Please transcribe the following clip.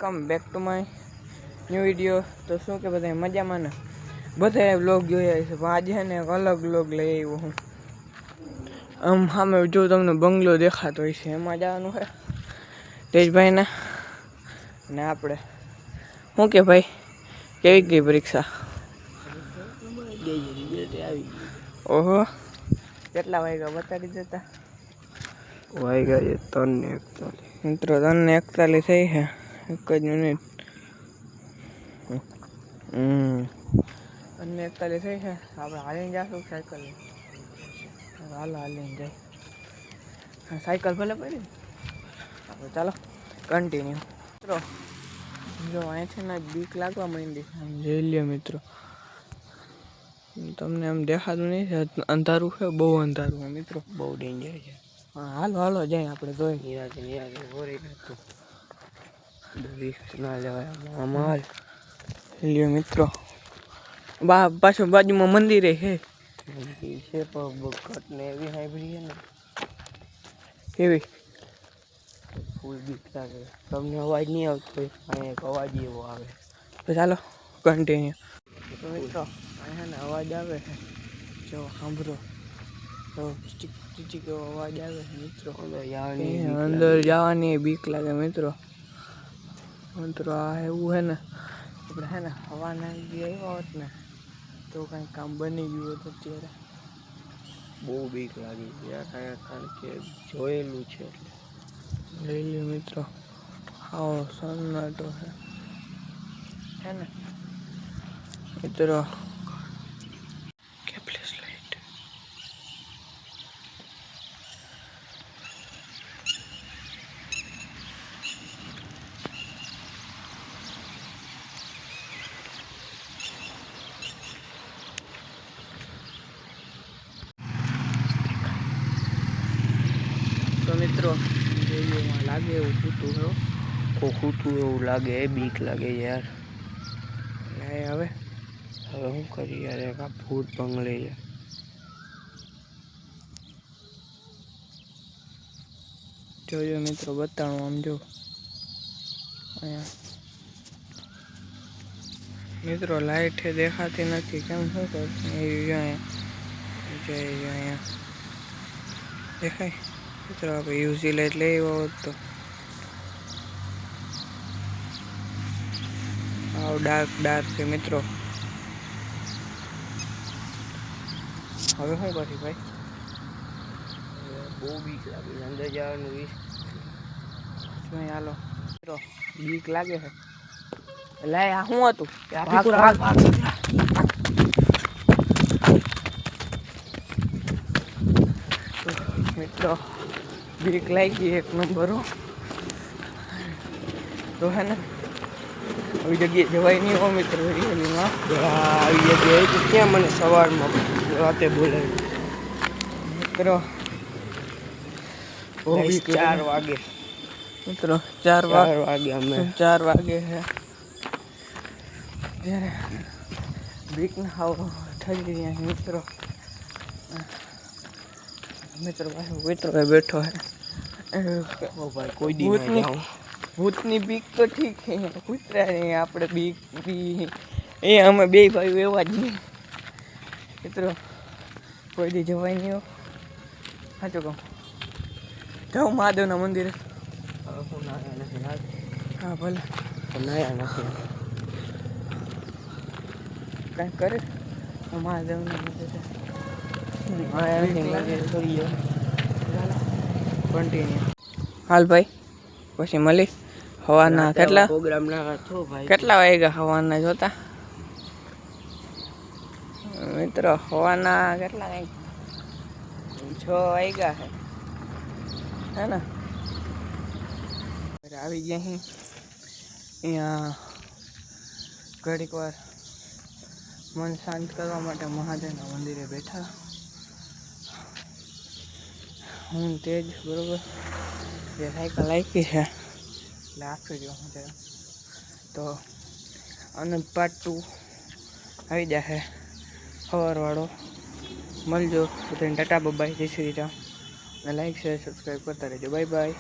Welcome back to my new video. તો શું કે બધા મજામાં ને બધા વ્લોગ જોયા છે, પણ આજે છે ને એક અલગ વ્લોગ લઈ આવ્યો હું. આમ સામે જો તમને બંગલો દેખાતો હોય છે, એમાં જવાનું છે તેજભાઈને. ને આપણે શું કે ભાઈ કેવી ગઈ પરીક્ષા? ઓહો, કેટલા વાગ્યા બતાડી દેતા? વાગ્યા 3:41 મિત્રો. 3:41 થઈ છે, એક જ મિનિટ. 3:41 થઈ છે. આપણે હાલીને જઈશું સાયકલ લઈને? હાલો હાલીને જાય. સાયકલ ભલે પડી આપણે, ચાલો કન્ટિન્યુ. મિત્રો જો અહીંથી ને બીક લાગવા માંડી છે. જોઈ લ્યો મિત્રો, તમને એમ દેખાતું નહીં છે, અંધારું છે, બહુ અંધારું છે મિત્રો, બહુ ડેન્જર છે. હા હાલો હાલો જાય આપણે જોઈ. નિરાતે ભોરી નાખતું રિસ્ક ના લેવાય આમાં. લ્યો મિત્રો, પાછું બાજુમાં મંદિરે છે. મંદિર છે પણ ઘટને એવી હાઈબ્રિડ છે ને, કેવી ફૂલ બીક લાગે. તમને અવાજ નહીં આવતો હોય, અહીંયા એક અવાજ એવો આવે. તો ચાલો કન્ટિન્યુ. તો મિત્રો અહીંયા ને અવાજ આવે છે, જો સાંભળો તો ચીચીક એવો અવાજ આવે છે મિત્રો. અંદર જવાની બીક લાગે મિત્રો. મિત્રો આ એવું છે ને, આપણે છે ને હવાના આવ્યા હોત ને તો કંઈક કામ બની ગયું હોત અત્યારે. બહુ બીક લાગી કારણ કે જોયેલું છે એટલે. લઈ લ્યો મિત્રો, આવો સન્નાટો છે ને મિત્રો. તો મિત્રો જોઈએમાં લાગે એવું ખૂતું હો, ખોખું એવું લાગે, બીક લાગે યાર. હવે શું કરીએ યાર, એક આ ભૂત બંગલે છે. જોજો મિત્રો, બતાવું આમ જો અહીંયા મિત્રો લાઈટ દેખાતી નથી, કેમ શું કરતું અહીંયા દેખાય મિત્રો. આપણે યુઝી લાઈટ લઈ આવ્યો હોત તો. આવ ડાર્ક છે મિત્રો. હવે શું કરી ભાઈ? બહુ બીક લાગે, અંદર જવાનું રિસ્ક. હાલો મિત્રો, બીક લાગે છે. લાય આ શું હતું? મિત્રો બીક લાગી એક નંબર. તો હે ને આવી જગ્યાએ જવાય નહીં હો મિત્રો. રિયલીમાં આવી જગ્યાએ તો ક્યાં મને સવારમાં રાતે બોલાવી મિત્રો. 4 વાગે મિત્રો, 4 વાગે અમે 4 વાગે છે ત્યારે બીક ના હાવ થઈ ગયા મિત્રો. મિત્રો મિત્રો બેઠો હે. ભાઈ કોઈ દી ના જાઉં. ભૂતની બીક તો ઠીક છે, કૂતરા ને આપણે બીક બી એ અમે બે ભાઈ એવા જ નહીં મિત્રો. કોઈ દી જવાય નહીં હો, સાચું કહું. જાઉં મહાદેવના મંદિરે. હા ભલે નાયા નથી, કાંઈક કરે મહાદેવના મંદિરે. કન્ટિન્યુ હાલ ભાઈ, પછી મળી હવાના કેટલા પ્રોગ્રામ ના થો ભાઈ. કેટલા વાગ્યા હવાના જોતા મિત્રો? હવાના કેટલા કંઈક 6 વાગ્યા હે ને. આવી ગયા અહીંયા ઘડીક વાર મન શાંત કરવા માટે મહાદેવના મંદિરે બેઠા. હું તેજ બરોબર જે સાયકલ આપી છે એટલે આપી દો હું ત્યારે. તો અનંત પાર્ટ 2 આવી જશે સવારવાળો. મળજો બધાને ટાટા બાય, જય શ્રી રામ. અને લાઈક શેર સબસ્ક્રાઈબ કરતા રહેજો. Bye bye.